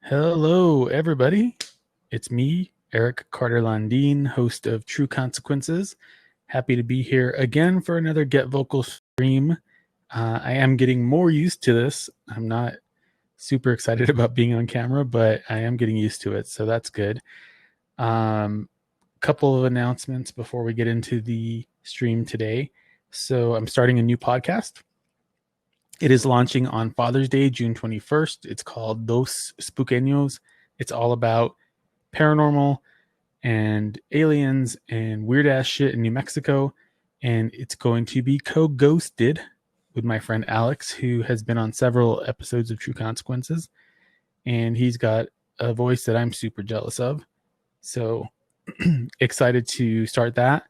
Hello, everybody. It's me, Eric Carter-Landin, host of True Consequences. Happy to be here again for another Get Vocal stream. I am getting more used to this. I'm not super excited about being on camera, but I am getting used to it, so that's good. Couple of announcements before we get into the stream today. So I'm starting a new podcast. It is launching on Father's Day, June 21st. It's called Dos Spookeños. It's all about paranormal and aliens and weird ass shit in New Mexico. And it's going to be co-ghosted with my friend Alex, who has been on several episodes of True Consequences. And he's got a voice that I'm super jealous of. So excited to start that.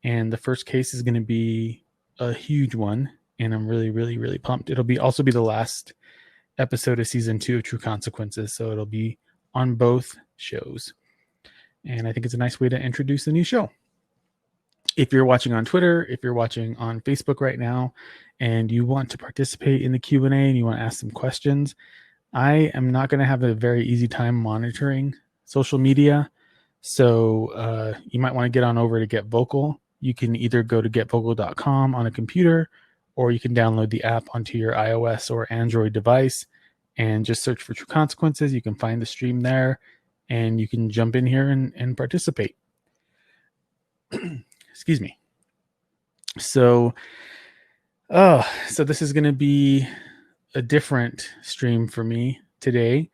And the first case is going to be a huge one. And I'm really pumped. It'll also be the last episode of season 2 of True Consequences. So it'll be on both shows. And I think it's a nice way to introduce the new show. If you're watching on Twitter, if you're watching on Facebook right now, and you want to participate in the Q&A and you want to ask some questions, I am not going to have a very easy time monitoring social media. So you might want to get on over to Get Vocal. You can either go to getvocal.com on a computer, or you can download the app onto your iOS or Android device and just search for True Consequences. You can find the stream there, and you can jump in here and participate. Excuse me. So this is going to be a different stream for me today.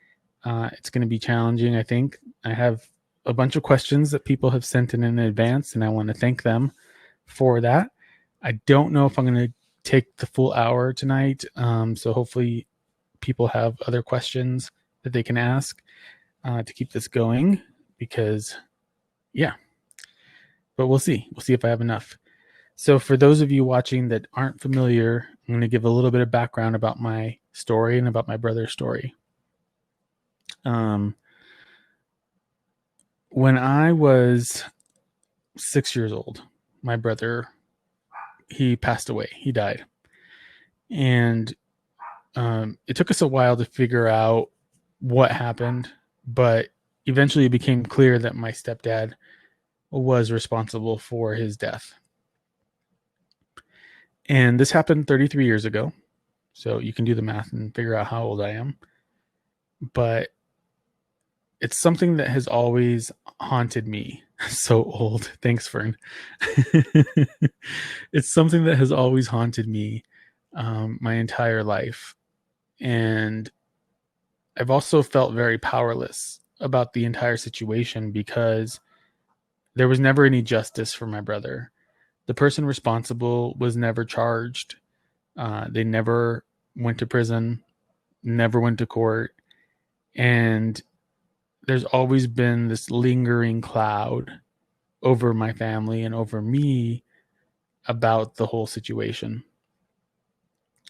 It's going to be challenging, I think. I have a bunch of questions that people have sent in advance, and I want to thank them for that. I don't know if I'm going to take the full hour tonight. So hopefully people have other questions that they can ask to keep this going, because but we'll see if I have enough. So for those of you watching that aren't familiar, I'm going to give a little bit of background about my story and about my brother's story. When I was 6 years old, my brother, he passed away. He died. And it took us a while to figure out what happened, but eventually it became clear that my stepdad was responsible for his death. And this happened 33 years ago. So you can do the math and figure out how old I am. But it's something that has always haunted me. So old. Thanks, Fern. It's something that has always haunted me my entire life. And I've also felt very powerless about the entire situation, because there was never any justice for my brother. The person responsible was never charged. They never went to prison, never went to court. And there's always been this lingering cloud over my family and over me about the whole situation.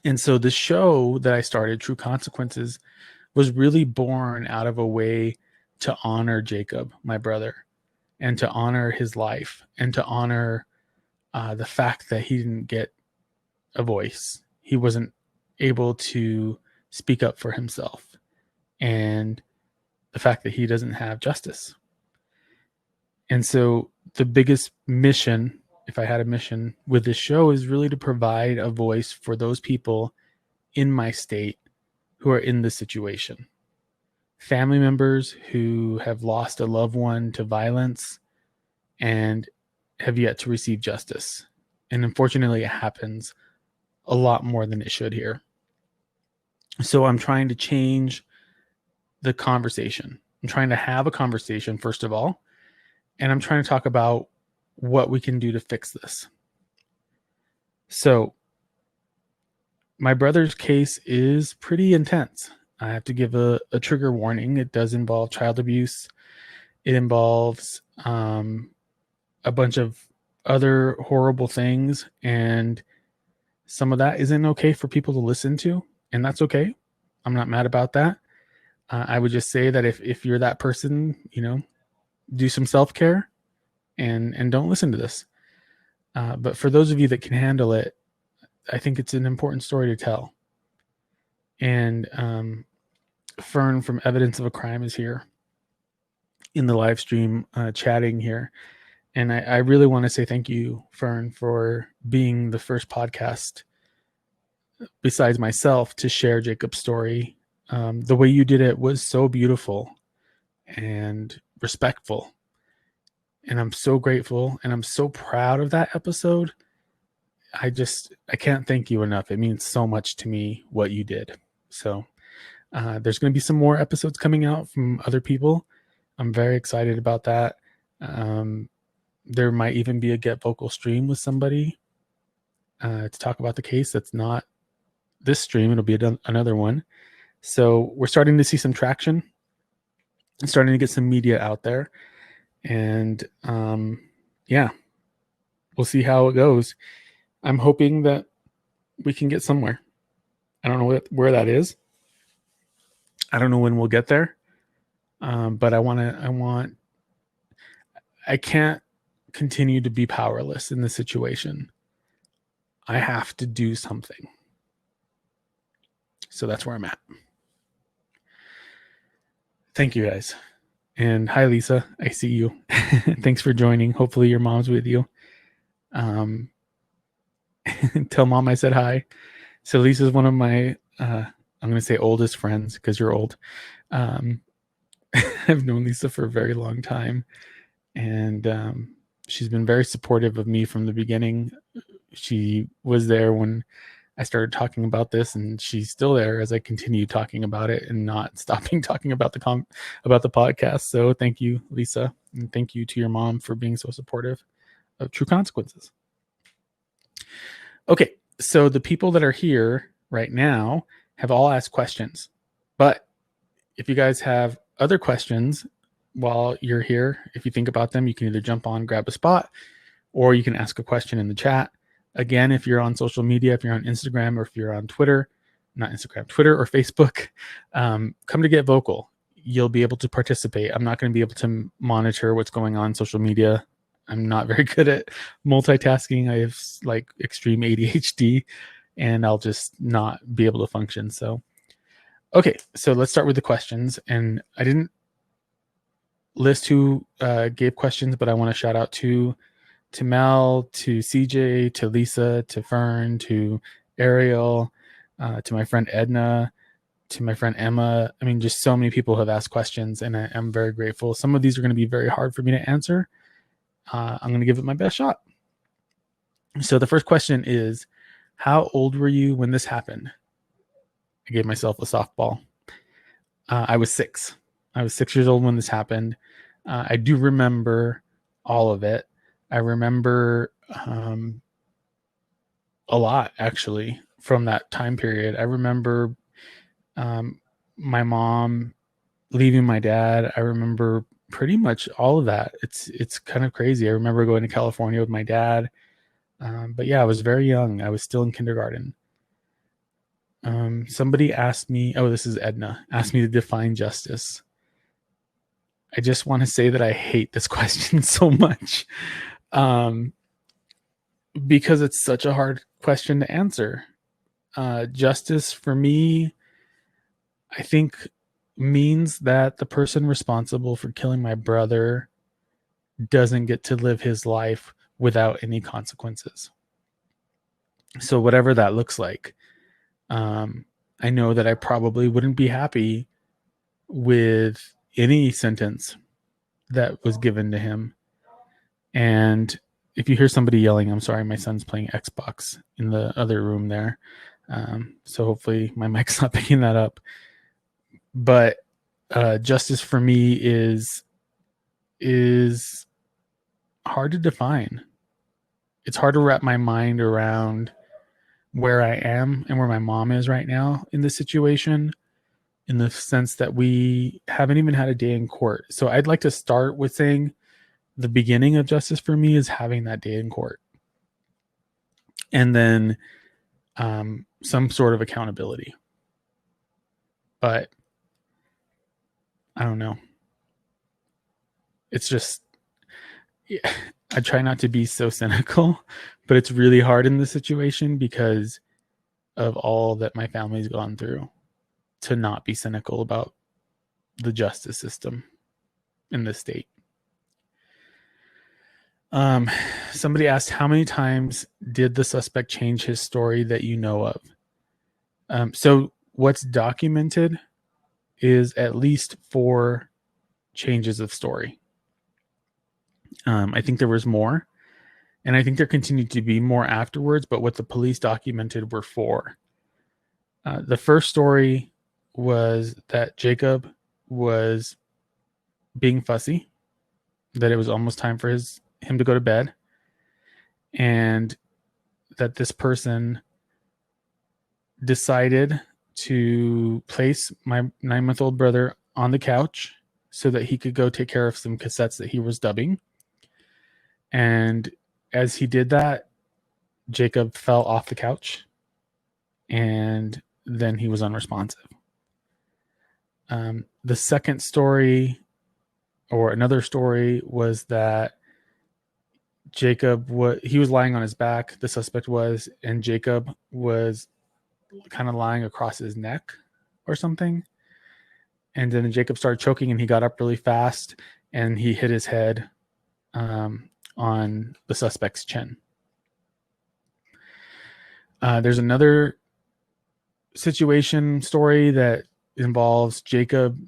And so the show that I started, True Consequences, was really born out of a way to honor Jacob, my brother, and to honor his life, and to honor the fact that he didn't get a voice. He wasn't able to speak up for himself, and the fact that he doesn't have justice. And so the biggest mission, if I had a mission with this show, is really to provide a voice for those people in my state who are in this situation. Family members who have lost a loved one to violence and have yet to receive justice. And unfortunately, it happens a lot more than it should here. So I'm trying to change the conversation. I'm trying to have a conversation, first of all, and I'm trying to talk about what we can do to fix this. So my brother's case is pretty intense. I have to give a trigger warning. It does involve child abuse. It involves a bunch of other horrible things, and some of that isn't okay for people to listen to, and that's okay. I'm not mad about that. I would just say that if you're that person, do some self-care and don't listen to this. But for those of you that can handle it, I think it's an important story to tell. And Fern from Evidence of a Crime is here in the live stream, chatting here. And I really want to say thank you, Fern, for being the first podcast besides myself to share Jacob's story. The way you did it was so beautiful and respectful. And I'm so grateful and I'm so proud of that episode. I can't thank you enough. It means so much to me what you did. So there's going to be some more episodes coming out from other people. I'm very excited about that. There might even be a Get Vocal stream with somebody to talk about the case. That's not this stream. It'll be another one. So we're starting to see some traction and starting to get some media out there. And yeah, we'll see how it goes. I'm hoping that we can get somewhere. I don't know where that is. I don't know when we'll get there. But I can't continue to be powerless in this situation. I have to do something. So that's where I'm at. Thank you guys. And hi, Lisa. I see you. Thanks for joining. Hopefully your mom's with you. Tell mom I said hi. So Lisa's one of my, I'm going to say oldest friends because you're old. I've known Lisa for a very long time. And she's been very supportive of me from the beginning. She was there when I started talking about this, and she's still there as I continue talking about it and not stopping talking about the podcast. So thank you, Lisa, and thank you to your mom for being so supportive of True Consequences. Okay, so the people that are here right now have all asked questions, but if you guys have other questions while you're here, if you think about them, you can either jump on, grab a spot, or you can ask a question in the chat. Again, if you're on social media, if you're on Instagram or if you're on Twitter, not Instagram, Twitter or Facebook, come to Get Vocal. You'll be able to participate. I'm not going to be able to monitor what's going on social media. I'm not very good at multitasking. I have like extreme ADHD and I'll just not be able to function. So, okay, so let's start with the questions. And I didn't list who gave questions, but I want to shout out to Mel, to CJ, to Lisa, to Fern, to Ariel, to my friend Edna, to my friend Emma. I mean, just so many people have asked questions, and I'm very grateful. Some of these are going to be very hard for me to answer. I'm going to give it my best shot. So the first question is, how old were you when this happened? I gave myself a softball. I was 6. I was 6 years old when this happened. I do remember all of it. I remember a lot, actually, from that time period. I remember my mom leaving my dad. I remember pretty much all of that. It's kind of crazy. I remember going to California with my dad. But yeah, I was very young. I was still in kindergarten. Somebody asked me, this is Edna, asked me to define justice. I just want to say that I hate this question so much. Because it's such a hard question to answer. Justice for me, I think, means that the person responsible for killing my brother doesn't get to live his life without any consequences. So whatever that looks like, I know that I probably wouldn't be happy with any sentence that was given to him. And if you hear somebody yelling, I'm sorry, my son's playing Xbox in the other room there. So hopefully my mic's not picking that up. But justice for me is hard to define. It's hard to wrap my mind around where I am and where my mom is right now in this situation, in the sense that we haven't even had a day in court. So I'd like to start with saying the beginning of justice for me is having that day in court. And then some sort of accountability. But I don't know. It's just, I try not to be so cynical, but it's really hard in this situation because of all that my family's gone through. to not be cynical about the justice system in this state. Somebody asked, how many times did the suspect change his story that you know of? So what's documented is at least 4 changes of story. I think there was more, and I think there continued to be more afterwards, but what the police documented were 4. The first story was that Jacob was being fussy, that it was almost time for him to go to bed, and that this person decided to place my 9-month-old brother on the couch so that he could go take care of some cassettes that he was dubbing. And as he did that, Jacob fell off the couch, and then he was unresponsive. The second story, or another story, was that Jacob he was lying on his back, the suspect was, and Jacob was kind of lying across his neck or something. And then Jacob started choking, and he got up really fast, and he hit his head on the suspect's chin. There's another story that involves Jacob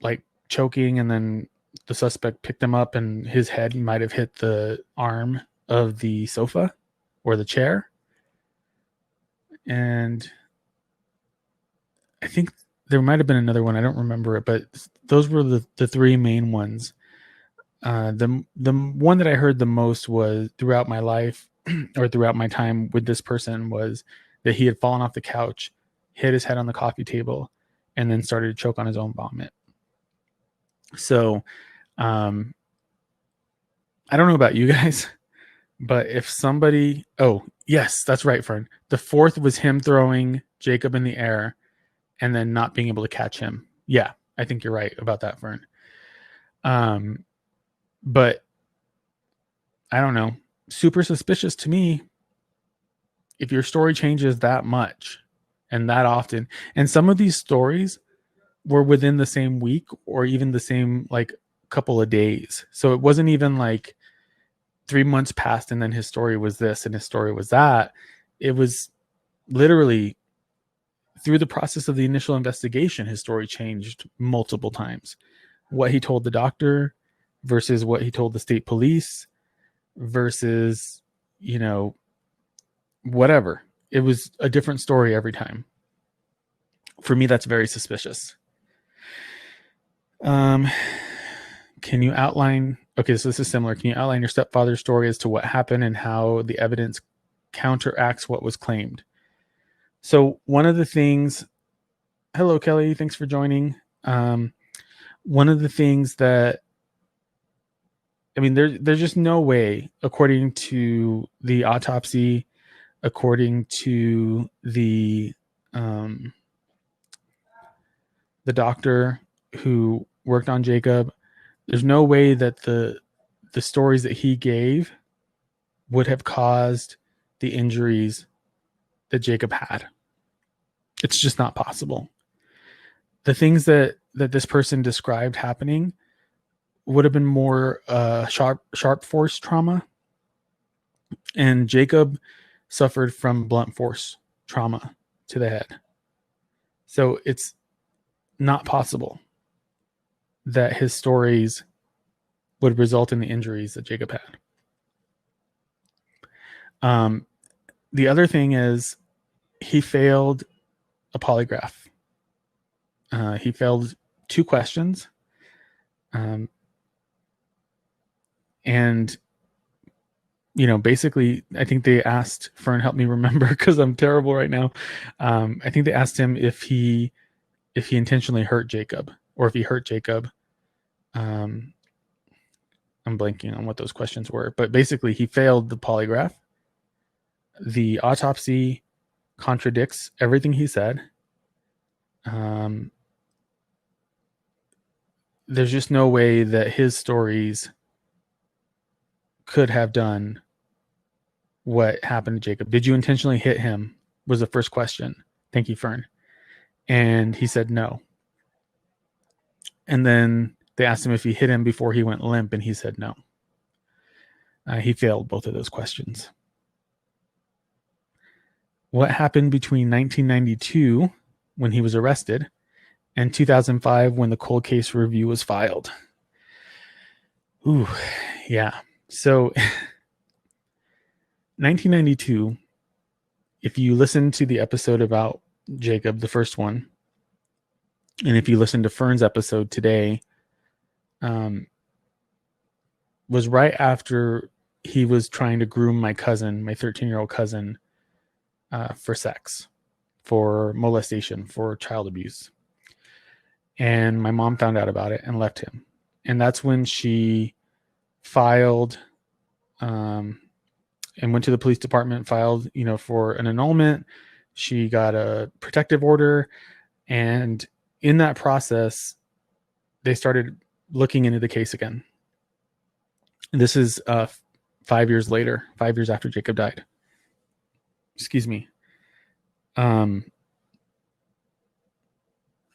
like choking, and then the suspect picked him up, and his head might have hit the arm of the sofa or the chair. And I think there might have been another one. I don't remember it, but those were the 3 main ones. The one that I heard the most was throughout my life or throughout my time with this person was that he had fallen off the couch, hit his head on the coffee table, and then started to choke on his own vomit. So, I don't know about you guys, but if somebody, oh yes, that's right, Fern. The 4th was him throwing Jacob in the air and then not being able to catch him. Yeah, I think you're right about that, Fern. But I don't know. Super suspicious to me if your story changes that much and that often. And some of these stories were within the same week or even the same like couple of days. So it wasn't even like 3 months passed and then his story was this and his story was that. It was literally through the process of the initial investigation, his story changed multiple times. What he told the doctor versus what he told the state police versus, whatever. It was a different story every time. For me, that's very suspicious. Can you outline, okay, so this is similar. Can you outline your stepfather's story as to what happened and how the evidence counteracts what was claimed? So one of the things, hello, Kelly, thanks for joining. One of the things that, there's just no way, according to the autopsy, according to the doctor who worked on Jacob, there's no way that the stories that he gave would have caused the injuries that Jacob had. It's just not possible. The things that this person described happening would have been more sharp force trauma, and Jacob suffered from blunt force trauma to the head. So it's not possible that his stories would result in the injuries that Jacob had. The other thing is he failed a polygraph. He failed 2 questions. And basically, I think they asked, Fern, help me remember because I'm terrible right now. I think they asked him if he intentionally hurt Jacob or if he hurt Jacob. I'm blanking on what those questions were, but basically he failed the polygraph. The autopsy contradicts everything he said. There's just no way that his stories could have done what happened to Jacob. Did you intentionally hit him? Was the first question. Thank you, Fern. And he said no. And then they asked him if he hit him before he went limp, and he said no. He failed both of those questions. What happened between 1992, when he was arrested, and 2005, when the cold case review was filed? Ooh, yeah. So 1992, if you listen to the episode about Jacob, the first one, and if you listen to Fern's episode today, was right after he was trying to groom my cousin, my 13-year-old cousin, for sex, for molestation, for child abuse. And my mom found out about it and left him. And that's when she filed and went to the police department, filed, for an annulment. She got a protective order. And in that process, they started looking into the case again. And this is 5 years later, 5 years after Jacob died. Excuse me.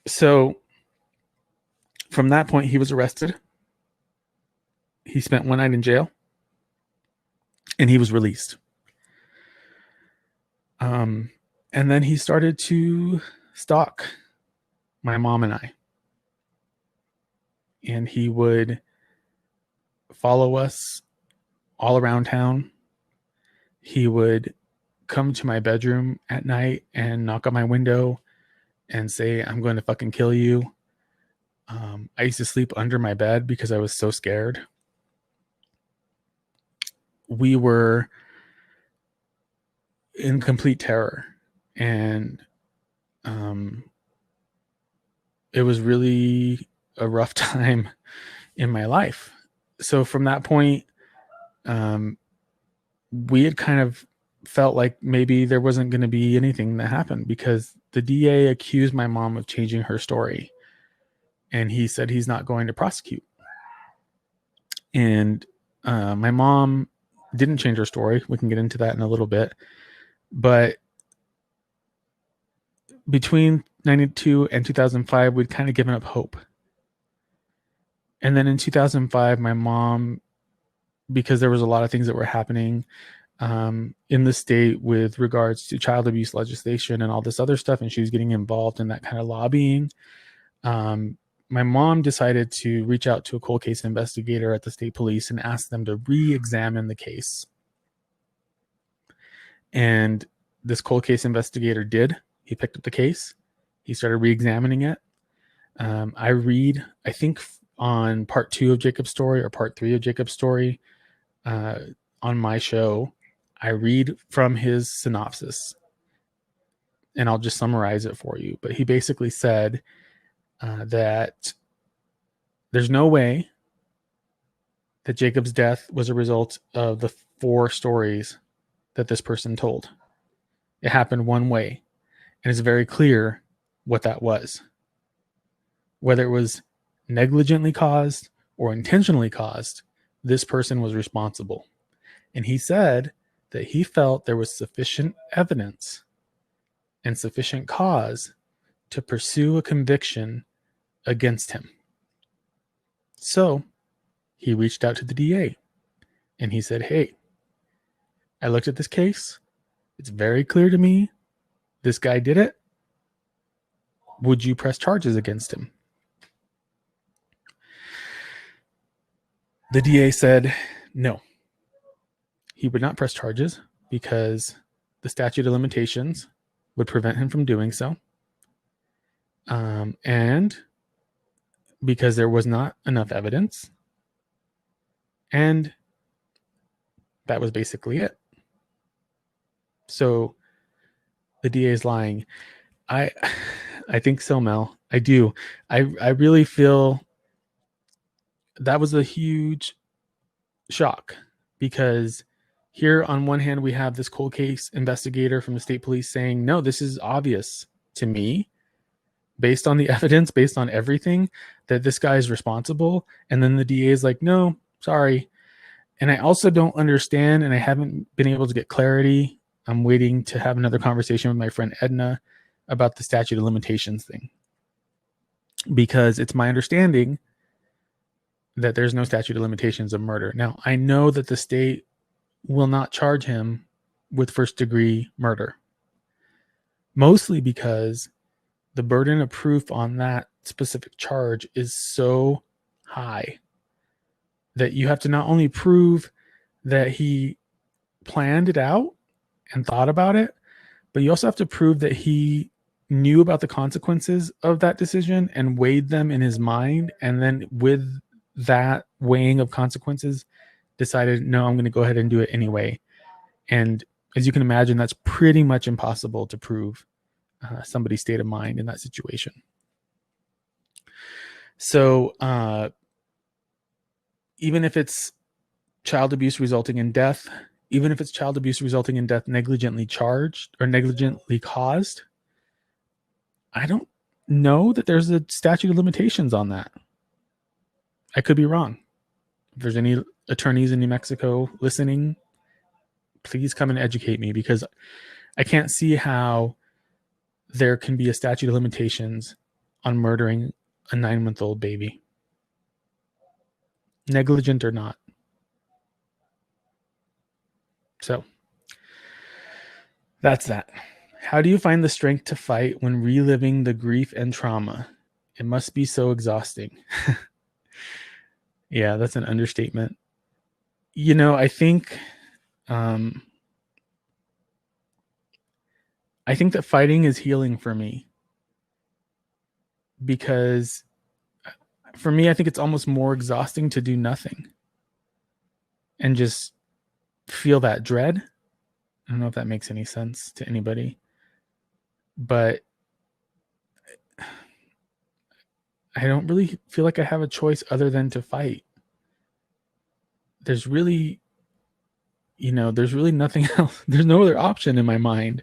So from that point, he was arrested. He spent one night in jail, and he was released. And then he started to stalk my mom and I. And he would follow us all around town. He would come to my bedroom at night and knock on my window and say, "I'm going to fucking kill you." I used to sleep under my bed because I was so scared. We were in complete terror, and it was really a rough time in my life. So from that point, we had kind of felt like maybe there wasn't going to be anything that happened, because the DA accused my mom of changing her story, and he said he's not going to prosecute. And my mom didn't change her story. We can get into that in a little bit. But between 92 and 2005, we'd kind of given up hope. And then in 2005, my mom, because there was a lot of things that were happening in the state with regards to child abuse legislation and all this other stuff, and she was getting involved in that kind of lobbying, my mom decided to reach out to a cold case investigator at the state police and ask them to re-examine the case. And this cold case investigator did. He picked up the case. He started re-examining it. I think on part 2 of Jacob's story or part 3 of Jacob's story on my show, I read from his synopsis, and I'll just summarize it for you. But he basically said that there's no way that Jacob's death was a result of the 4 stories that this person told. It happened one way, and it's very clear what that was. Whether it was negligently caused or intentionally caused, this person was responsible. And he said that he felt there was sufficient evidence and sufficient cause to pursue a conviction against him. So he reached out to the DA and he said, "Hey, I looked at this case. It's very clear to me this guy did it. Would you press charges against him?" The DA said no. He would not press charges because the statute of limitations would prevent him from doing so. And because there was not enough evidence. And that was basically it. So the DA is lying. I think so, Mel. I do. I really feel that was a huge shock, because here on one hand we have this cold case investigator from the state police saying, "No, this is obvious to me based on the evidence, based on everything, that this guy is responsible." And then the DA is like, "No, sorry." And I also don't understand, and I haven't been able to get clarity. I'm waiting to have another conversation with my friend Edna about the statute of limitations thing, because it's my understanding that there's no statute of limitations of murder. Now, I know that the state will not charge him with first-degree murder, mostly because the burden of proof on that specific charge is so high that you have to not only prove that he planned it out and thought about it, but you also have to prove that he knew about the consequences of that decision and weighed them in his mind. And then with that weighing of consequences, decided, no, I'm going to go ahead and do it anyway. And as you can imagine, that's pretty much impossible to prove somebody's state of mind in that situation. So even if it's child abuse resulting in death, even if it's child abuse resulting in death negligently charged or negligently caused, I don't know that there's a statute of limitations on that. I could be wrong. If there's any attorneys in New Mexico listening, please come and educate me, because I can't see how there can be a statute of limitations on murdering a 9-month-old baby, negligent or not. So that's that. How do you find the strength to fight when reliving the grief and trauma? It must be so exhausting. Yeah, that's an understatement. You know, I think that fighting is healing for me, because for me, I think it's almost more exhausting to do nothing and just feel that dread. I don't know if that makes any sense to anybody, but I don't really feel like I have a choice other than to fight. There's really nothing else. There's no other option in my mind.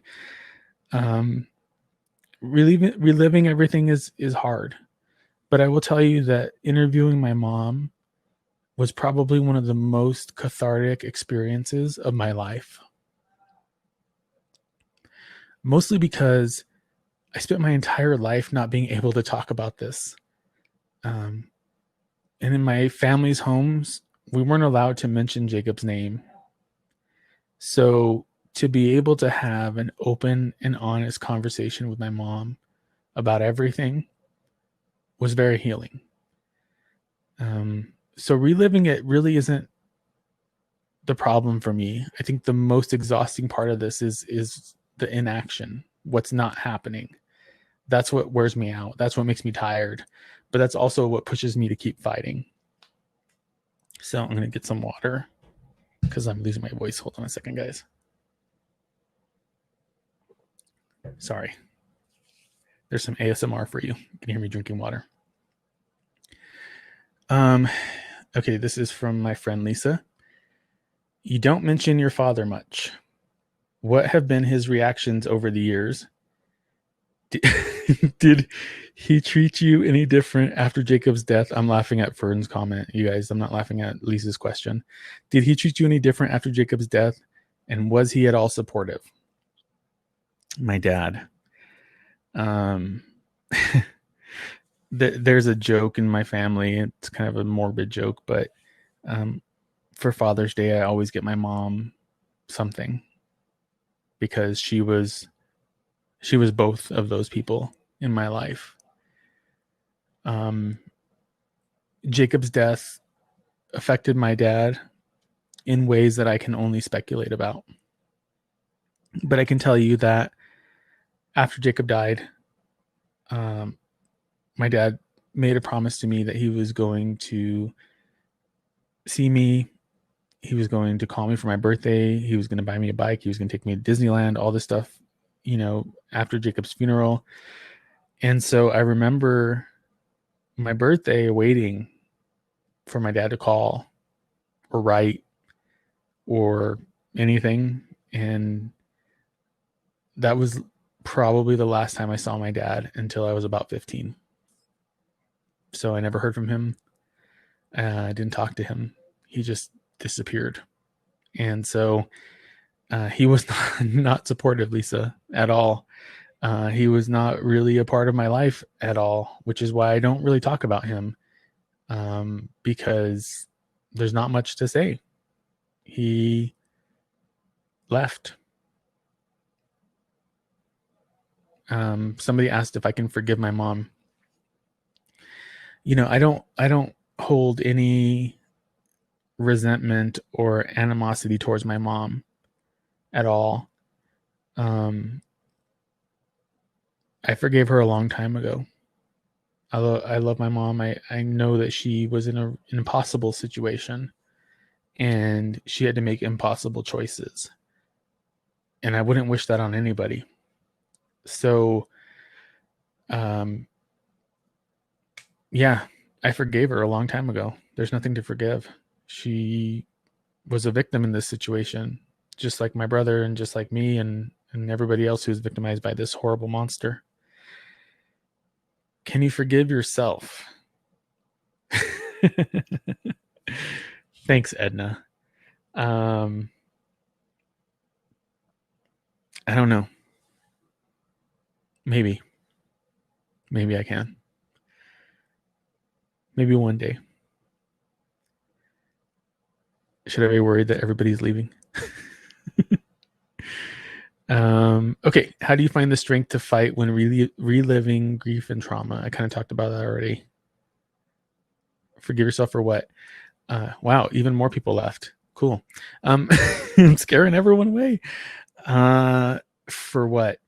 Reliving everything is hard, but I will tell you that interviewing my mom was probably one of the most cathartic experiences of my life. Mostly because I spent my entire life not being able to talk about this. And in my family's homes, we weren't allowed to mention Jacob's name. So to be able to have an open and honest conversation with my mom about everything was very healing. So reliving it really isn't the problem for me. I think the most exhausting part of this is the inaction, what's not happening. That's what wears me out. That's what makes me tired. But that's also what pushes me to keep fighting. So I'm going to get some water because I'm losing my voice. Hold on a second, guys. Sorry. There's some ASMR for you. You can hear me drinking water. Okay, this is from my friend Lisa. You don't mention your father much. What have been his reactions over the years? Did he treat you any different after Jacob's death? I'm laughing at Fern's comment, you guys. I'm not laughing at Lisa's question. Did he treat you any different after Jacob's death? And was he at all supportive? My dad. There's a joke in my family. It's kind of a morbid joke, but for Father's Day, I always get my mom something, because she was both of those people in my life. Jacob's death affected my dad in ways that I can only speculate about. But I can tell you that after Jacob died, my dad made a promise to me that he was going to see me. He was going to call me for my birthday. He was going to buy me a bike. He was going to take me to Disneyland, all this stuff, after Jacob's funeral. And so I remember my birthday waiting for my dad to call or write or anything. And that was probably the last time I saw my dad until I was about 15. So I never heard from him. I didn't talk to him. He just disappeared. And so he was not supportive, Lisa, at all. He was not really a part of my life at all, which is why I don't really talk about him, because there's not much to say. He left. Somebody asked if I can forgive my mom. I don't hold any resentment or animosity towards my mom at all. I forgave her a long time ago. I love my mom. I know that she was in an impossible situation and she had to make impossible choices. And I wouldn't wish that on anybody. So, yeah, I forgave her a long time ago. There's nothing to forgive. She was a victim in this situation, just like my brother and just like me and everybody else who's victimized by this horrible monster. Can you forgive yourself? Thanks, Edna. I don't know. Maybe I can. Maybe one day. Should I be worried that everybody's leaving? Okay. How do you find the strength to fight when reliving grief and trauma? I kind of talked about that already. Forgive yourself for what? Wow, even more people left. Cool. I'm scaring everyone away. For what?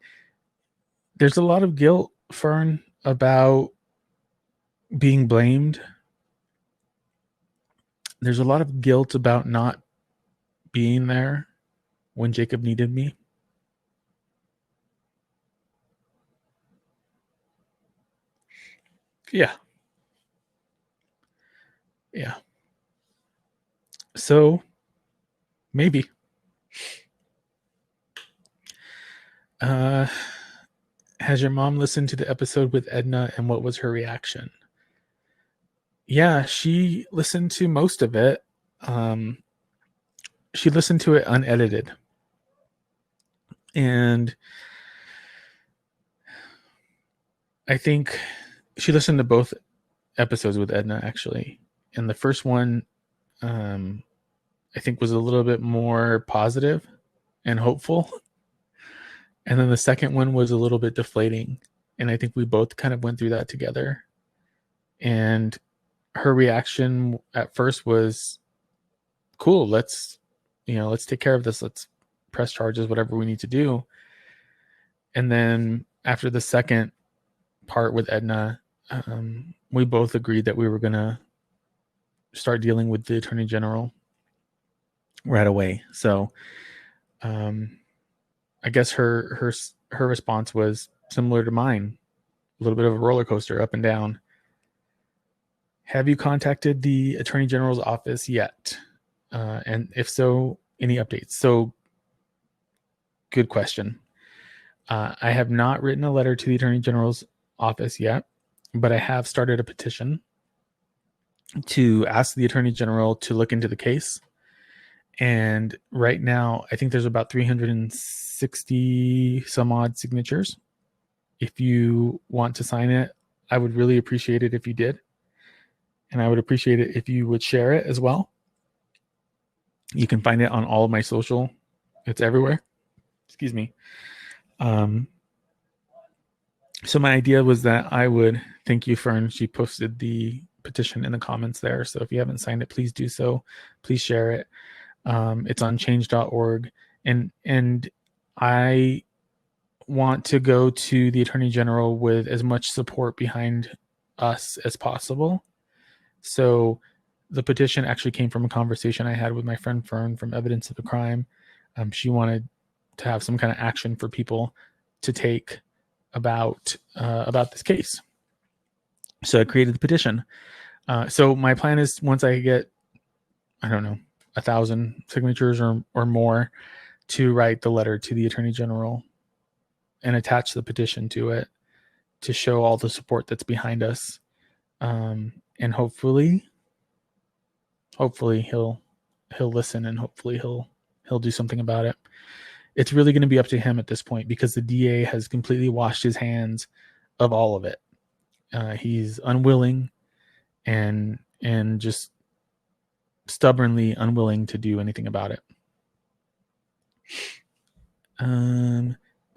There's a lot of guilt, Fern, about being blamed. There's a lot of guilt about not being there when Jacob needed me. Yeah. So maybe. Has your mom listened to the episode with Edna, and what was her reaction? Yeah, she listened to most of it. She listened to it unedited. And I think she listened to both episodes with Edna, actually. And the first one, I think, was a little bit more positive and hopeful. And then the second one was a little bit deflating. And I think we both kind of went through that together. And her reaction at first was, cool, let's take care of this. Let's press charges, whatever we need to do. And then after the second part with Edna, we both agreed that we were going to start dealing with the Attorney General right away. So I guess her response was similar to mine, a little bit of a roller coaster, up and down. Have you contacted the Attorney General's office yet? And if so, any updates? So, good question. I have not written a letter to the Attorney General's office yet, but I have started a petition to ask the Attorney General to look into the case. And right now, I think there's about 360 some odd signatures. If you want to sign it, I would really appreciate it if you did. And I would appreciate it if you would share it as well. You can find it on all of my social. It's everywhere. Excuse me. So my idea was that I would thank you, Fern. She posted the petition in the comments there. So if you haven't signed it, please do so. Please share it. It's on change.org. And I want to go to the Attorney General with as much support behind us as possible. So the petition actually came from a conversation I had with my friend Fern from Evidence of a Crime. She wanted to have some kind of action for people to take about this case. So I created the petition. So my plan is, once I get, 1,000 signatures or more, to write the letter to the Attorney General and attach the petition to it to show all the support that's behind us. And hopefully he'll listen, and hopefully he'll do something about it. it's really going to be up to him at this point because the DA has completely washed his hands of all of it. He's unwilling and just stubbornly unwilling to do anything about it.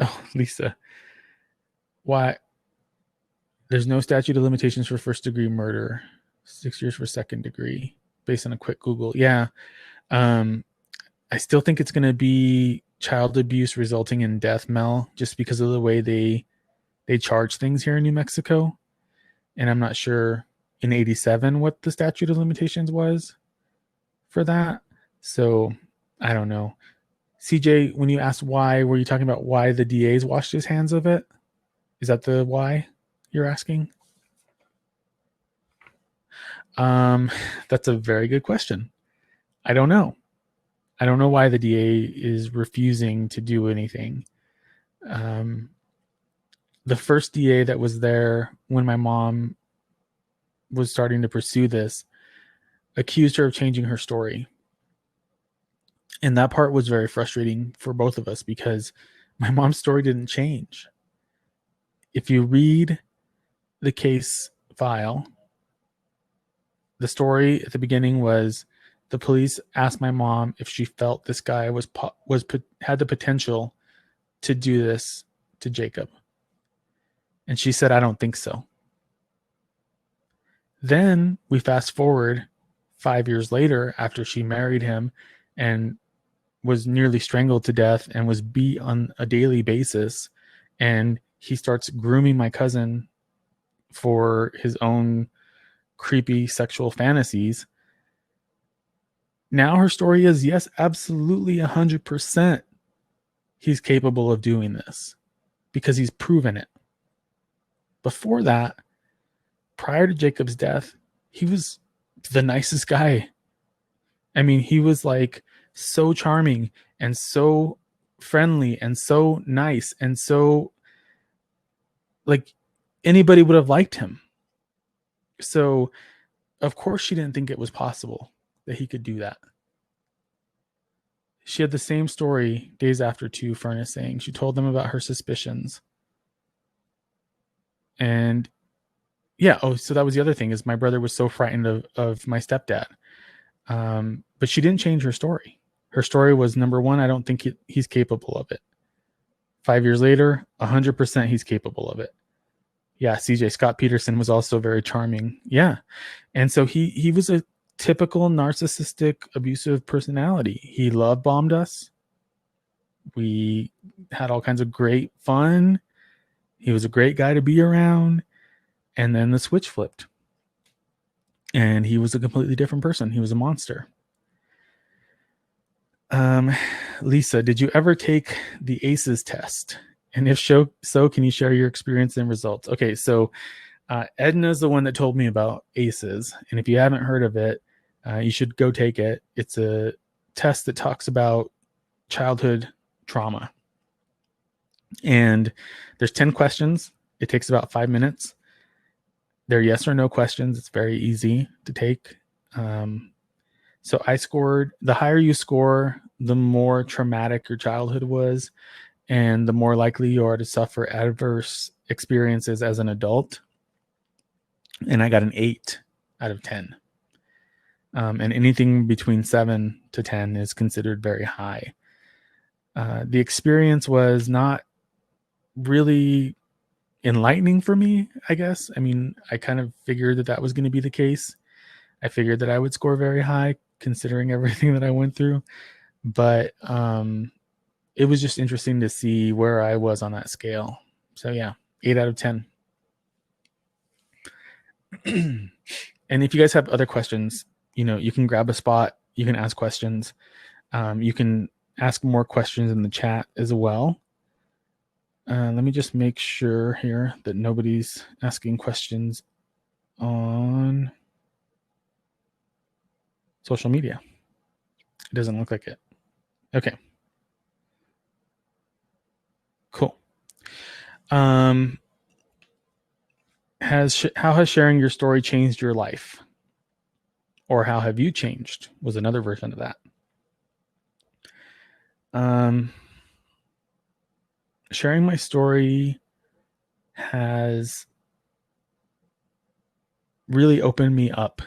Oh, Lisa, why there's no statute of limitations for first degree murder, 6 years for second degree, based on a quick Google. Yeah. I still think it's going to be child abuse resulting in death, Mel, just because of the way they charge things here in New Mexico. And I'm not sure in 87 what the statute of limitations was for that. So I don't know. CJ, when you asked why, were you talking about why the DA's washed his hands of it? Is that the why you're asking? That's a very good question. I don't know. I don't know why the DA is refusing to do anything. The first DA that was there when my mom was starting to pursue this accused her of changing her story. And that part was very frustrating for both of us because my mom's story didn't change. If you read the case file, the story at the beginning was the police asked my mom if she felt this guy had the potential to do this to Jacob. And she said, I don't think so. Then we fast forward 5 years later after she married him and was nearly strangled to death and was beat on a daily basis. And he starts grooming my cousin for his own creepy sexual fantasies. Now her story is, yes, absolutely 100% he's capable of doing this because he's proven it. Before that, prior to Jacob's death, he was the nicest guy. I mean, he was like so charming and so friendly and so nice and so like anybody would have liked him. So of course she didn't think it was possible that he could do that. She had the same story days after to Furnace saying she told them about her suspicions. And yeah, so that was the other thing is my brother was so frightened of my stepdad. But she didn't change her story. Her story was, number one, I don't think he's capable of it. 5 years later, 100% he's capable of it. Yeah, CJ Scott Peterson was also very charming. Yeah. And so he was a typical narcissistic, abusive personality. He love bombed us. We had all kinds of great fun. He was a great guy to be around. And then the switch flipped. And he was a completely different person. He was a monster. Lisa, did you ever take the ACEs test? And if so, can you share your experience and results? Okay, so Edna's the one that told me about ACEs. And if you haven't heard of it, you should go take it. It's a test that talks about childhood trauma. And there's 10 questions. It takes about 5 minutes. They're yes or no questions. It's very easy to take. So I scored, the higher you score, the more traumatic your childhood was, and the more likely you are to suffer adverse experiences as an adult. And I got an 8 out of 10. And anything between 7 to 10 is considered very high. The experience was not really enlightening for me, I guess. I mean, I kind of figured that was going to be the case. I figured that I would score very high considering everything that I went through. But it was just interesting to see where I was on that scale. So yeah, 8 out of 10. And if you guys have other questions, you can grab a spot, you can ask questions. You can ask more questions in the chat as well. Let me just make sure here that nobody's asking questions on social media. It doesn't look like it. Okay. Cool. How has sharing your story changed your life? Or how have you changed was another version of that. sharing my story has really opened me up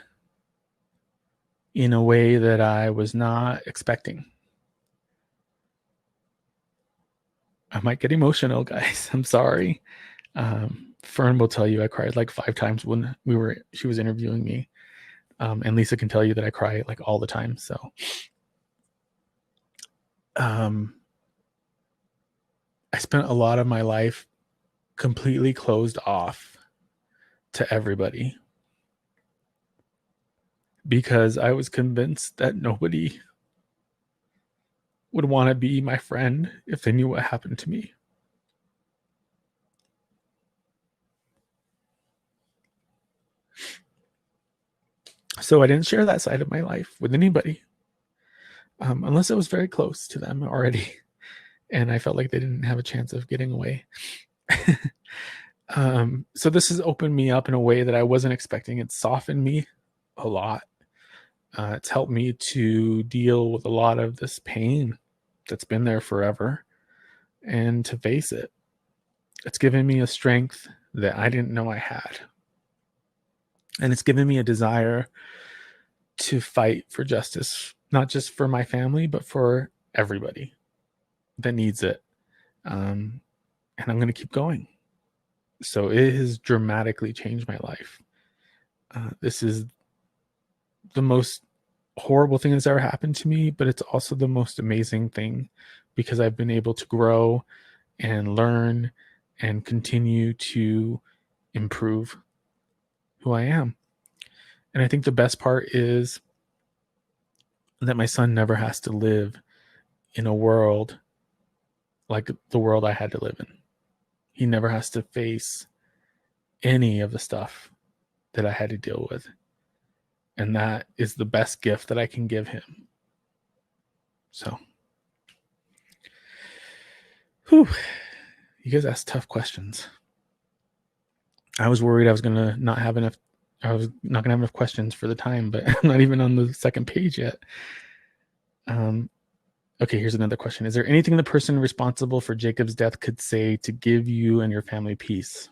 in a way that I was not expecting. I might get emotional, guys. I'm sorry. Fern will tell you I cried like 5 times when she was interviewing me. And Lisa can tell you that I cry like all the time. So, I spent a lot of my life completely closed off to everybody because I was convinced that nobody would want to be my friend if they knew what happened to me. So I didn't share that side of my life with anybody, unless it was very close to them already. And I felt like they didn't have a chance of getting away. So this has opened me up in a way that I wasn't expecting. It's softened me a lot. It's helped me to deal with a lot of this pain that's been there forever and to face it. It's given me a strength that I didn't know I had. And it's given me a desire to fight for justice, not just for my family, but for everybody that needs it. And I'm going to keep going. So it has dramatically changed my life. This is the most horrible thing that's ever happened to me, but it's also the most amazing thing because I've been able to grow and learn and continue to improve who I am. And I think the best part is that my son never has to live in a world like the world I had to live in. He never has to face any of the stuff that I had to deal with. And that is the best gift that I can give him. So, whew, you guys asked tough questions. I was worried I was not going to have enough questions for the time, but I'm not even on the second page yet. Okay, here's another question. Is there anything the person responsible for Jacob's death could say to give you and your family peace?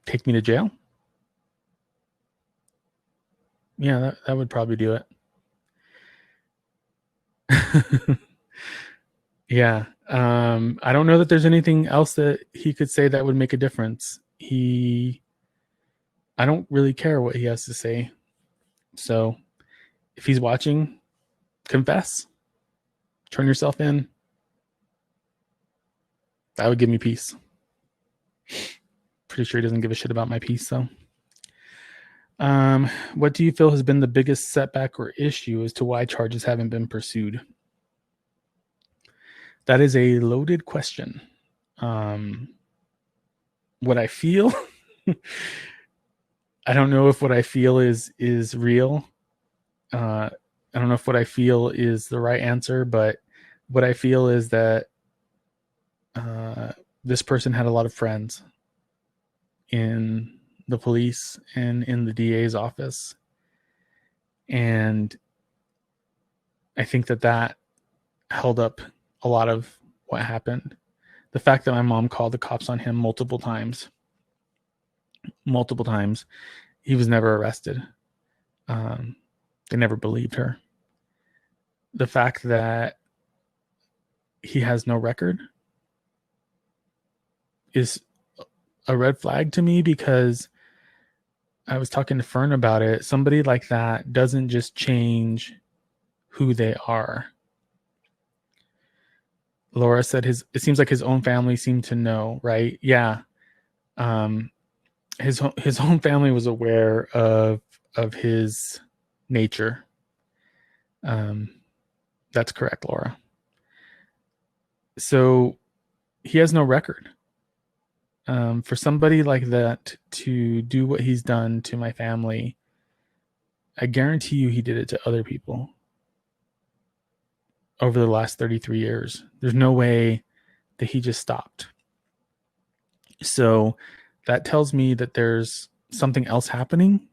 Take me to jail? Yeah, that would probably do it. Yeah. I don't know that there's anything else that he could say that would make a difference. I don't really care what he has to say. So if he's watching, confess, turn yourself in. That would give me peace. Pretty sure he doesn't give a shit about my peace, though. What do you feel has been the biggest setback or issue as to why charges haven't been pursued? That is a loaded question. What I feel, I don't know if what I feel is real. I don't know if what I feel is the right answer, but what I feel is that this person had a lot of friends in the police and in the DA's office. And I think that held up a lot of what happened. The fact that my mom called the cops on him multiple times, he was never arrested. They never believed her. The fact that he has no record is a red flag to me because I was talking to Fern about it. Somebody like that doesn't just change who they are. Laura said it seems like his own family seemed to know, right? Yeah. His own family was aware of his nature. That's correct, Laura. So he has no record. For somebody like that to do what he's done to my family, I guarantee you he did it to other people over the last 33 years. There's no way that he just stopped. So that tells me that there's something else happening.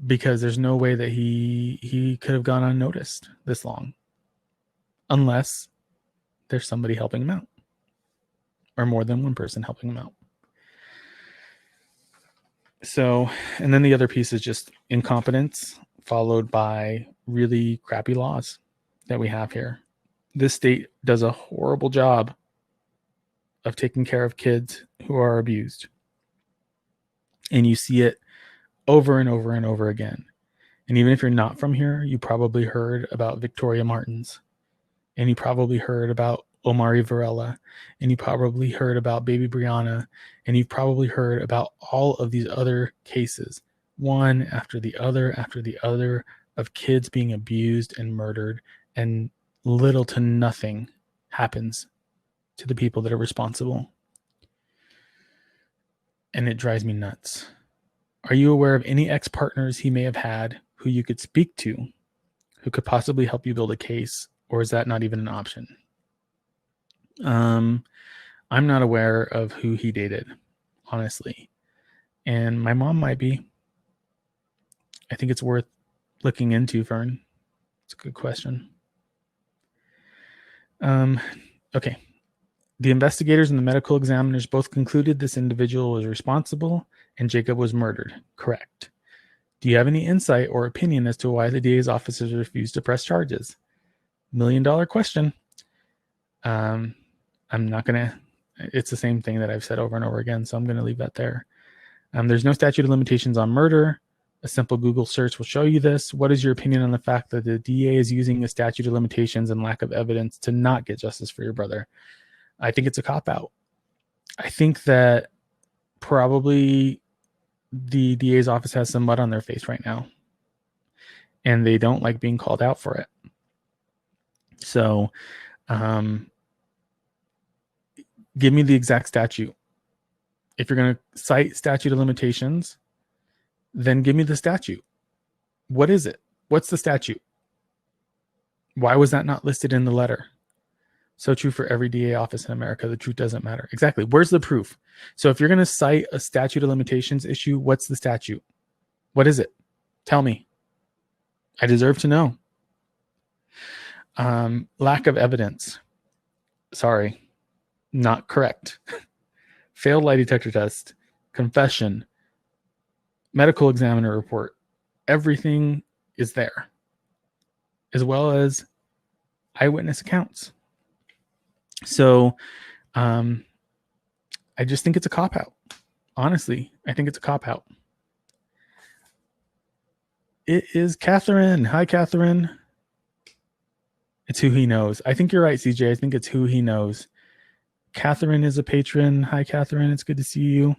because there's no way that he could have gone unnoticed this long, unless there's somebody helping him out, or more than one person helping him out. So, and then the other piece is just incompetence followed by really crappy laws that we have here. This state does a horrible job of taking care of kids who are abused. And you see it over and over and over again. And even if you're not from here, you probably heard about Victoria Martins, and you probably heard about Omari Varela, and you probably heard about baby Brianna, and you've probably heard about all of these other cases, one after the other, of kids being abused and murdered, and little to nothing happens to the people that are responsible. And it drives me nuts. Are you aware of any ex-partners he may have had who you could speak to, who could possibly help you build a case, or is that not even an option? I'm not aware of who he dated, honestly. And my mom might be. I think it's worth looking into, Fern. It's a good question. Okay. The investigators and the medical examiners both concluded this individual was responsible and Jacob was murdered. Correct. Do you have any insight or opinion as to why the DA's officers refused to press charges? $1 million question. I'm not going to, it's the same thing that I've said over and over again, so I'm going to leave that there. There's no statute of limitations on murder. A simple Google search will show you this. What is your opinion on the fact that the DA is using a statute of limitations and lack of evidence to not get justice for your brother? I think it's a cop-out. I think that probably the DA's office has some mud on their face right now, and they don't like being called out for it. So give me the exact statute. If you're going to cite statute of limitations, then give me the statute. What is it? What's the statute? Why was that not listed in the letter? So true for every DA office in America. The truth doesn't matter. Exactly. Where's the proof? So if you're going to cite a statute of limitations issue, what's the statute? What is it? Tell me. I deserve to know. Lack of evidence. Sorry. Not correct. Failed lie detector test. Confession. Medical examiner report. Everything is there, as well as eyewitness accounts. So I just think it's a cop-out. Honestly, I think it's a cop-out. It is Catherine. Hi, Catherine. It's who he knows. I think you're right, CJ. I think it's who he knows. Catherine is a patron. Hi, Catherine. It's good to see you.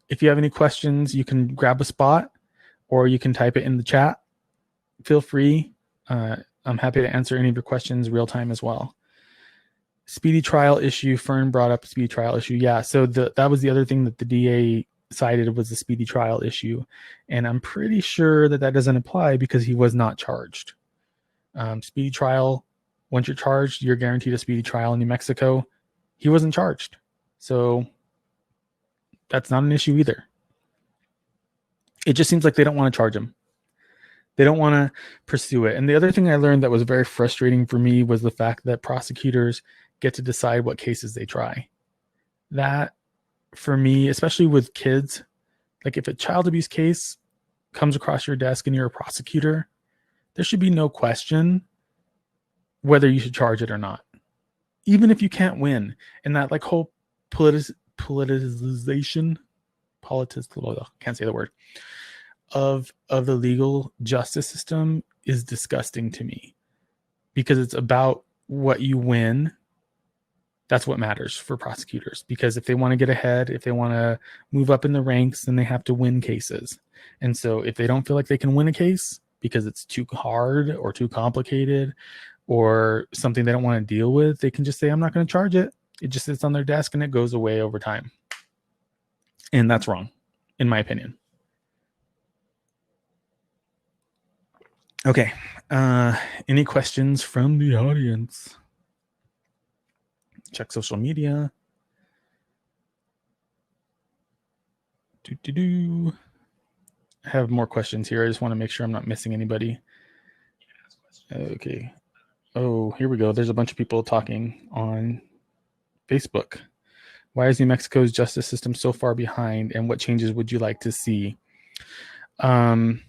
If you have any questions, you can grab a spot or you can type it in the chat. Feel free. I'm happy to answer any of your questions real time as well. Speedy trial issue. Fern brought up a speedy trial issue. Yeah, so that was the other thing that the DA cited was the speedy trial issue. And I'm pretty sure that doesn't apply because he was not charged. Speedy trial, once you're charged, you're guaranteed a speedy trial in New Mexico. He wasn't charged. So that's not an issue either. It just seems like they don't want to charge him. They don't want to pursue it. And the other thing I learned that was very frustrating for me was the fact that prosecutors get to decide what cases they try. That, for me, especially with kids, like if a child abuse case comes across your desk and you're a prosecutor, there should be no question whether you should charge it or not, even if you can't win. And that like whole politicization, can't say the word, of the legal justice system is disgusting to me, because it's about what you win. That's what matters for prosecutors, because if they want to get ahead, if they want to move up in the ranks, then they have to win cases. And so if they don't feel like they can win a case because it's too hard or too complicated or something they don't want to deal with, they can just say, I'm not going to charge it. It just sits on their desk and it goes away over time. And that's wrong, in my opinion. Okay. Any questions from the audience? Check social media. I have more questions here. I just want to make sure I'm not missing anybody. Okay. Oh, here we go. There's a bunch of people talking on Facebook. Why is New Mexico's justice system so far behind, and what changes would you like to see? I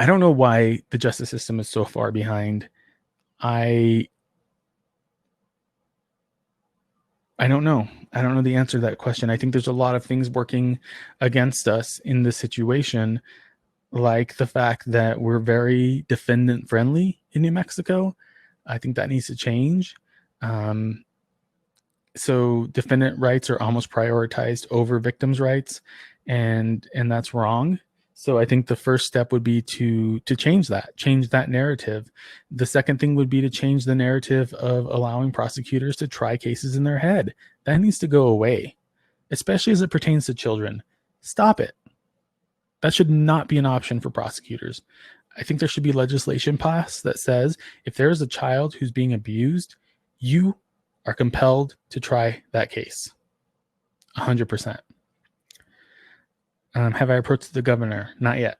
don't know why the justice system is so far behind. I don't know. I don't know the answer to that question. I think there's a lot of things working against us in this situation, like the fact that we're very defendant friendly in New Mexico. I think that needs to change. So defendant rights are almost prioritized over victims' rights, and that's wrong. So I think the first step would be to change that narrative. The second thing would be to change the narrative of allowing prosecutors to try cases in their head. That needs to go away, especially as it pertains to children. Stop it. That should not be an option for prosecutors. I think there should be legislation passed that says if there is a child who's being abused, you are compelled to try that case. 100%. Have I approached the governor? Not yet.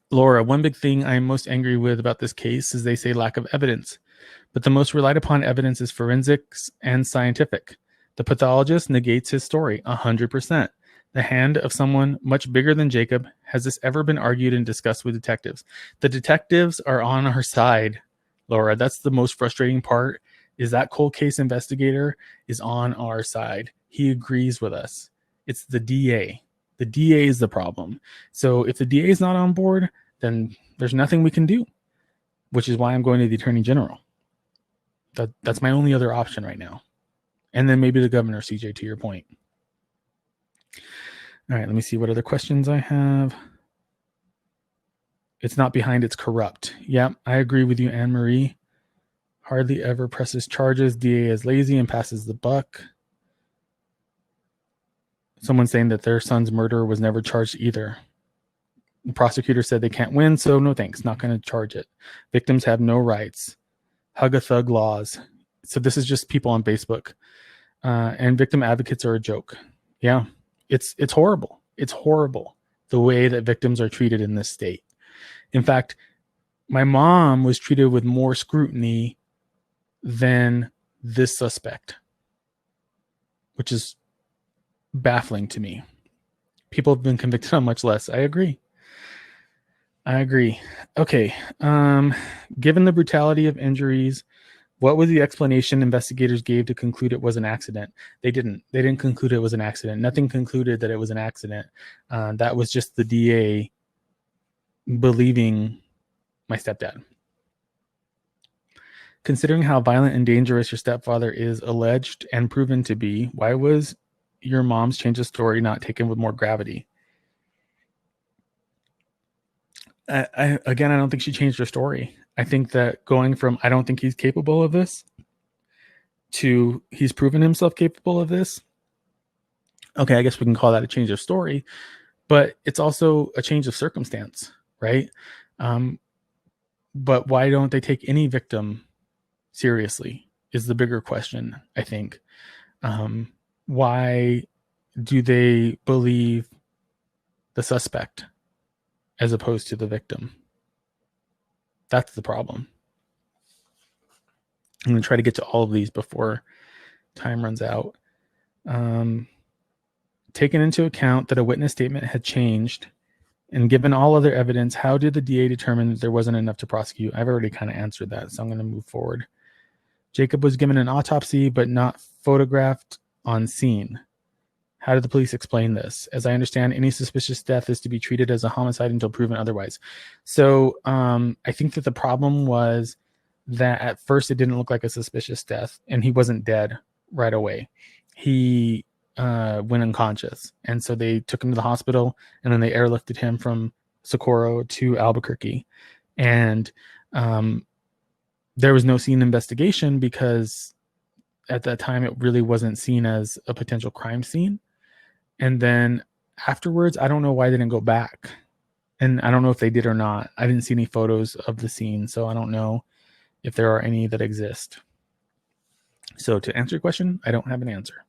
Laura, one big thing I am most angry with about this case is they say lack of evidence, but the most relied upon evidence is forensics and scientific. The pathologist negates his story 100%. The hand of someone much bigger than Jacob. Has this ever been argued and discussed with detectives? The detectives are on our side, Laura. That's the most frustrating part, is that cold case investigator is on our side. He agrees with us. It's the DA. The DA is the problem. So if the DA is not on board, then there's nothing we can do, which is why I'm going to the Attorney General. That's my only other option right now. And then maybe the governor, CJ, to your point. All right, let me see what other questions I have. It's not behind, it's corrupt. Yeah, I agree with you, Anne-Marie. Hardly ever presses charges. DA is lazy and passes the buck. Someone saying that their son's murderer was never charged either. The prosecutor said they can't win, so no thanks, not going to charge it. Victims have no rights. Hug a thug laws. So this is just people on Facebook. And victim advocates are a joke. Yeah, it's horrible. It's horrible the way that victims are treated in this state. In fact, my mom was treated with more scrutiny than this suspect, which is baffling to me. People have been convicted on much less. I agree. Okay. Given the brutality of injuries, what was the explanation investigators gave to conclude it was an accident? They didn't conclude it was an accident. Nothing concluded that it was an accident. That was just the DA believing my stepdad. Considering how violent and dangerous your stepfather is alleged and proven to be, why was your mom's change of story not taken with more gravity? I don't think she changed her story. I think that going from I don't think he's capable of this to he's proven himself capable of this. Okay, I guess we can call that a change of story, but it's also a change of circumstance, right? But why don't they take any victim seriously is the bigger question, I think. Why do they believe the suspect as opposed to the victim? That's the problem. I'm going to try to get to all of these before time runs out. Taken into account that a witness statement had changed and given all other evidence, how did the DA determine that there wasn't enough to prosecute? I've already kind of answered that, so I'm going to move forward. Jacob was given an autopsy but not photographed on scene. How did the police explain this? As I understand, any suspicious death is to be treated as a homicide until proven otherwise. So I think that the problem was that at first it didn't look like a suspicious death, and he wasn't dead right away. He went unconscious, and so they took him to the hospital, and then they airlifted him from Socorro to Albuquerque. And there was no scene investigation because at that time it really wasn't seen as a potential crime scene. And then afterwards, I don't know why they didn't go back. And I don't know if they did or not. I didn't see any photos of the scene, so I don't know if there are any that exist. So to answer your question, I don't have an answer.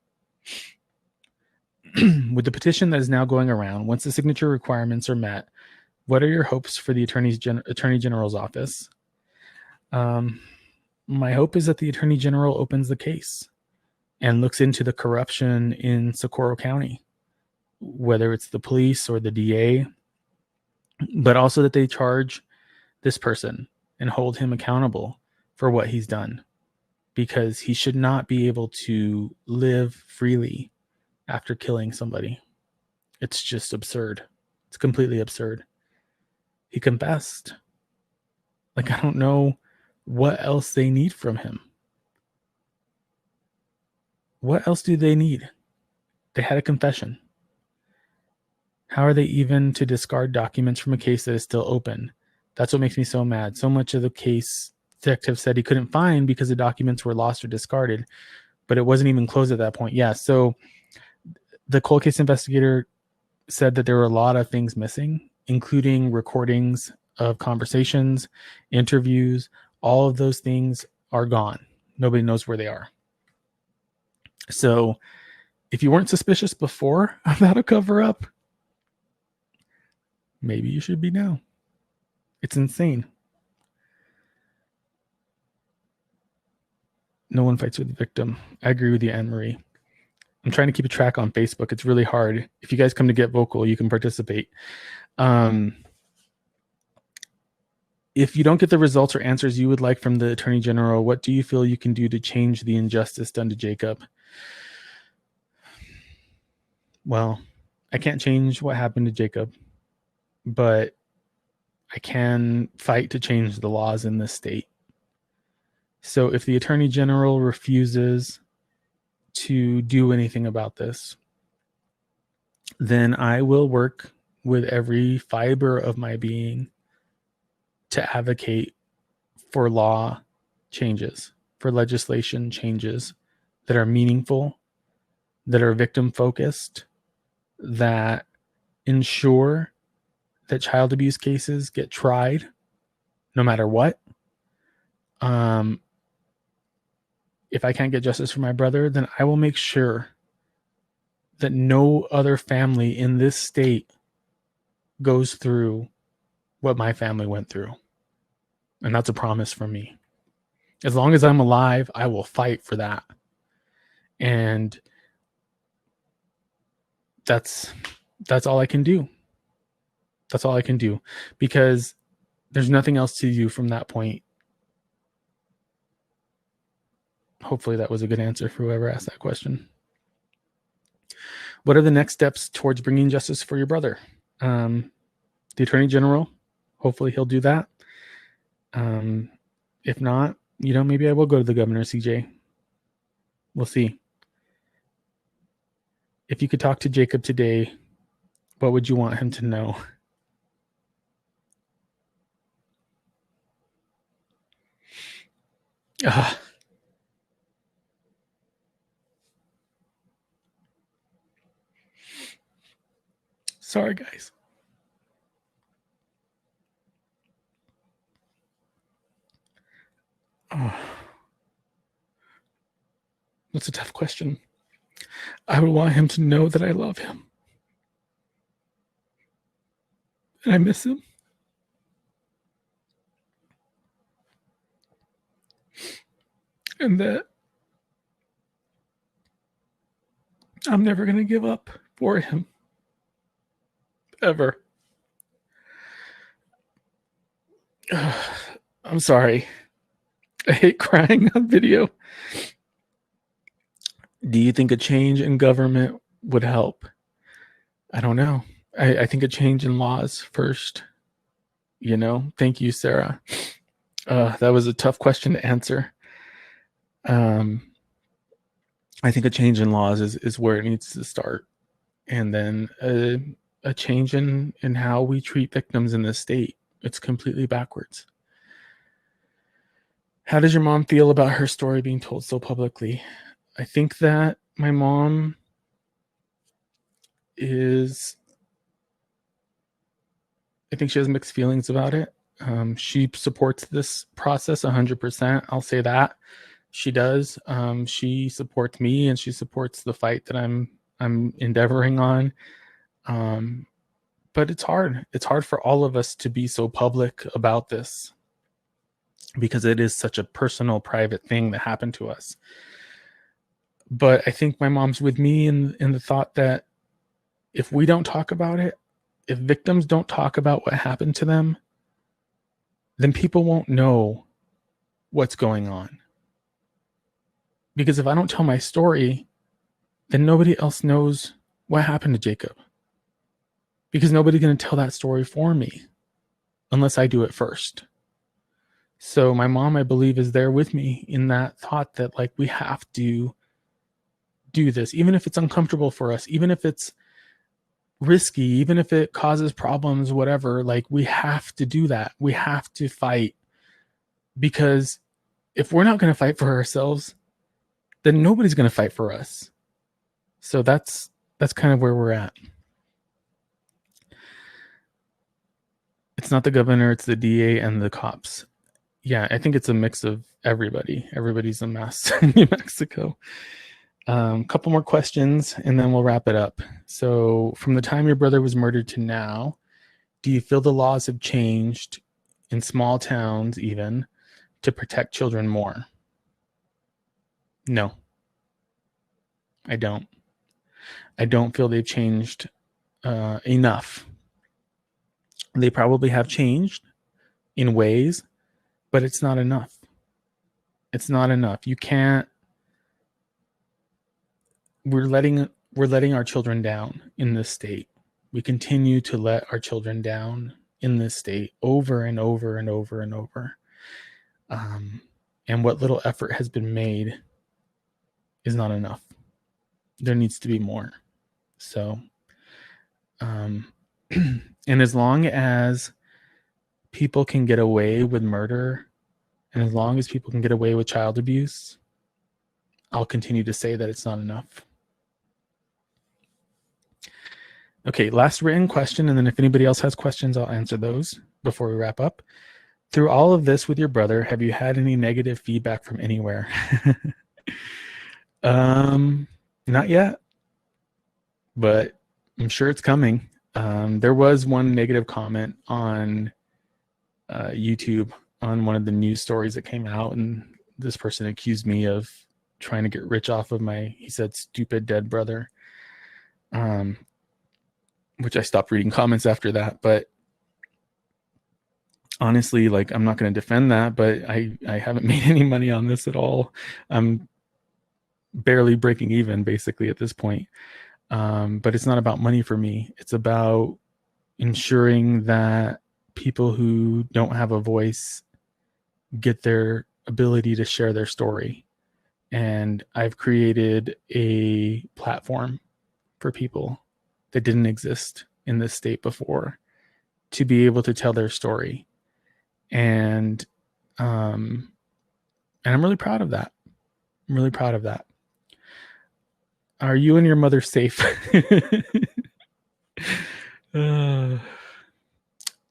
With the petition that is now going around, once the signature requirements are met, what are your hopes for the Attorney General's office? My hope is that the Attorney General opens the case and looks into the corruption in Socorro County, whether it's the police or the DA, but also that they charge this person and hold him accountable for what he's done, because he should not be able to live freely after killing somebody. It's just absurd. It's completely absurd. He confessed. Like, I don't know what else they need from him. What else do they need? They had a confession. How are they even to discard documents from a case that is still open? That's what makes me so mad. So much of the case, detective said he couldn't find because the documents were lost or discarded, but it wasn't even closed at that point. Yeah, so the cold case investigator said that there were a lot of things missing, including recordings of conversations, interviews. All of those things are gone. Nobody knows where they are. So if you weren't suspicious before about a cover-up, maybe you should be now. It's insane. No one fights with the victim. I agree with you, Anne-Marie. I'm trying to keep a track on Facebook. It's really hard. If you guys come to Get Vocal, you can participate. If you don't get the results or answers you would like from the Attorney General, what do you feel you can do to change the injustice done to Jacob? Well, I can't change what happened to Jacob, but I can fight to change the laws in this state. So if the Attorney General refuses to do anything about this, then I will work with every fiber of my being to advocate for law changes, for legislation changes that are meaningful, that are victim focused, that ensure that child abuse cases get tried no matter what. If I can't get justice for my brother, then I will make sure that no other family in this state goes through what my family went through. And that's a promise from me. As long as I'm alive, I will fight for that. And that's all I can do. That's all I can do, because there's nothing else to do from that point. Hopefully that was a good answer for whoever asked that question. What are the next steps towards bringing justice for your brother? The Attorney General, hopefully he'll do that. If not, maybe I will go to the governor, CJ. We'll see. If you could talk to Jacob today, what would you want him to know? Sorry, guys. That's a tough question. I would want him to know that I love him. And I miss him. And that I'm never going to give up for him. Ever. I'm sorry. I hate crying on video. Do you think a change in government would help? I don't know. I think a change in laws first. Thank you, Sarah. That was a tough question to answer. I think a change in laws is where it needs to start. And then a change in how we treat victims in this state. It's completely backwards. How does your mom feel about her story being told so publicly? I think that my mom I think she has mixed feelings about it. She supports this process 100%. I'll say that. She does. She supports me, and she supports the fight that I'm I'm endeavoring on. But it's hard. It's hard for all of us to be so public about this because it is such a personal, private thing that happened to us. But I think my mom's with me in the thought that if we don't talk about it, if victims don't talk about what happened to them, then people won't know what's going on. Because if I don't tell my story, then nobody else knows what happened to Jacob. Because nobody's going to tell that story for me unless I do it first. So my mom, I believe, is there with me in that thought that like we have to do this, even if it's uncomfortable for us, even if it's risky, even if it causes problems, whatever, like we have to do that. We have to fight, because if we're not going to fight for ourselves, then nobody's going to fight for us. So that's kind of where we're at. It's not the governor, it's the DA and the cops. Yeah, I think it's a mix of everybody. Everybody's a mess in New Mexico. Couple more questions and then we'll wrap it up. So from the time your brother was murdered to now, do you feel the laws have changed in small towns even to protect children more? No, I don't. I don't feel they've changed enough. They probably have changed in ways, but it's not enough. It's not enough. You can't. We're letting our children down in this state. We continue to let our children down in this state over and over and over and over. And what little effort has been made is not enough. There needs to be more. So, and as long as people can get away with murder, and as long as people can get away with child abuse, I'll continue to say that it's not enough. Okay, last written question, and then if anybody else has questions, I'll answer those before we wrap up. Through all of this with your brother, have you had any negative feedback from anywhere? Not yet, but I'm sure it's coming. There was one negative comment on YouTube on one of the news stories that came out, and this person accused me of trying to get rich off of my, he said, stupid dead brother, which I stopped reading comments after that. But honestly, like, I'm not going to defend that, but I haven't made any money on this at all. I'm barely breaking even basically at this point. But it's not about money for me. It's about ensuring that people who don't have a voice get their ability to share their story. And I've created a platform for people that didn't exist in this state before to be able to tell their story. And I'm really proud of that. I'm really proud of that. Are you and your mother safe?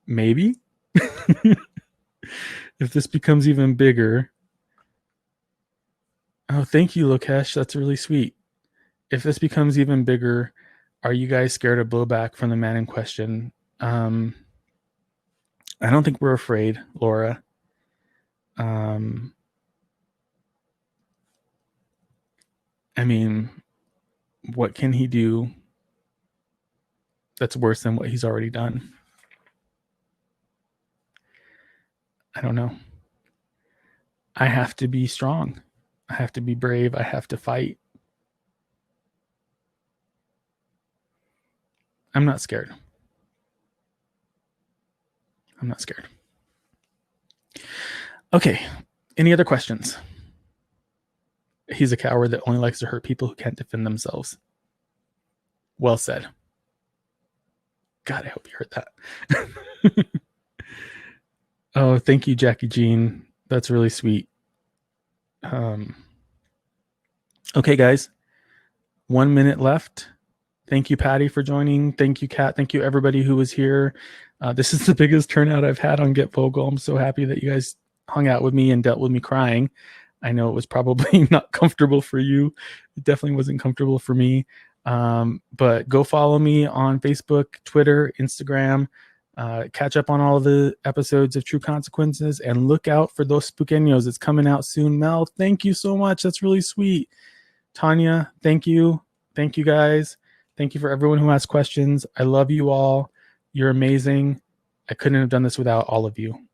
Maybe. If this becomes even bigger. Oh, thank you, Lokesh. That's really sweet. If this becomes even bigger, are you guys scared of blowback from the man in question? I don't think we're afraid, Laura. I mean, what can he do that's worse than what he's already done? I don't know. I have to be strong. I have to be brave. I have to fight. I'm not scared. I'm not scared. Okay. Any other questions? He's a coward that only likes to hurt people who can't defend themselves. Well said. God, I hope you heard that. Oh, thank you, Jackie Jean. That's really sweet. Okay, guys. 1 minute left. Thank you, Patty, for joining. Thank you, Kat. Thank you, everybody who was here. This is the biggest turnout I've had on Get Vocal. I'm so happy that you guys hung out with me and dealt with me crying. I know it was probably not comfortable for you. It definitely wasn't comfortable for me. But go follow me on Facebook, Twitter, Instagram. Catch up on all the episodes of True Consequences, and look out for those Spookenos. It's coming out soon. Mel, thank you so much. That's really sweet. Tanya, thank you. Thank you, guys. Thank you for everyone who asked questions. I love you all. You're amazing. I couldn't have done this without all of you.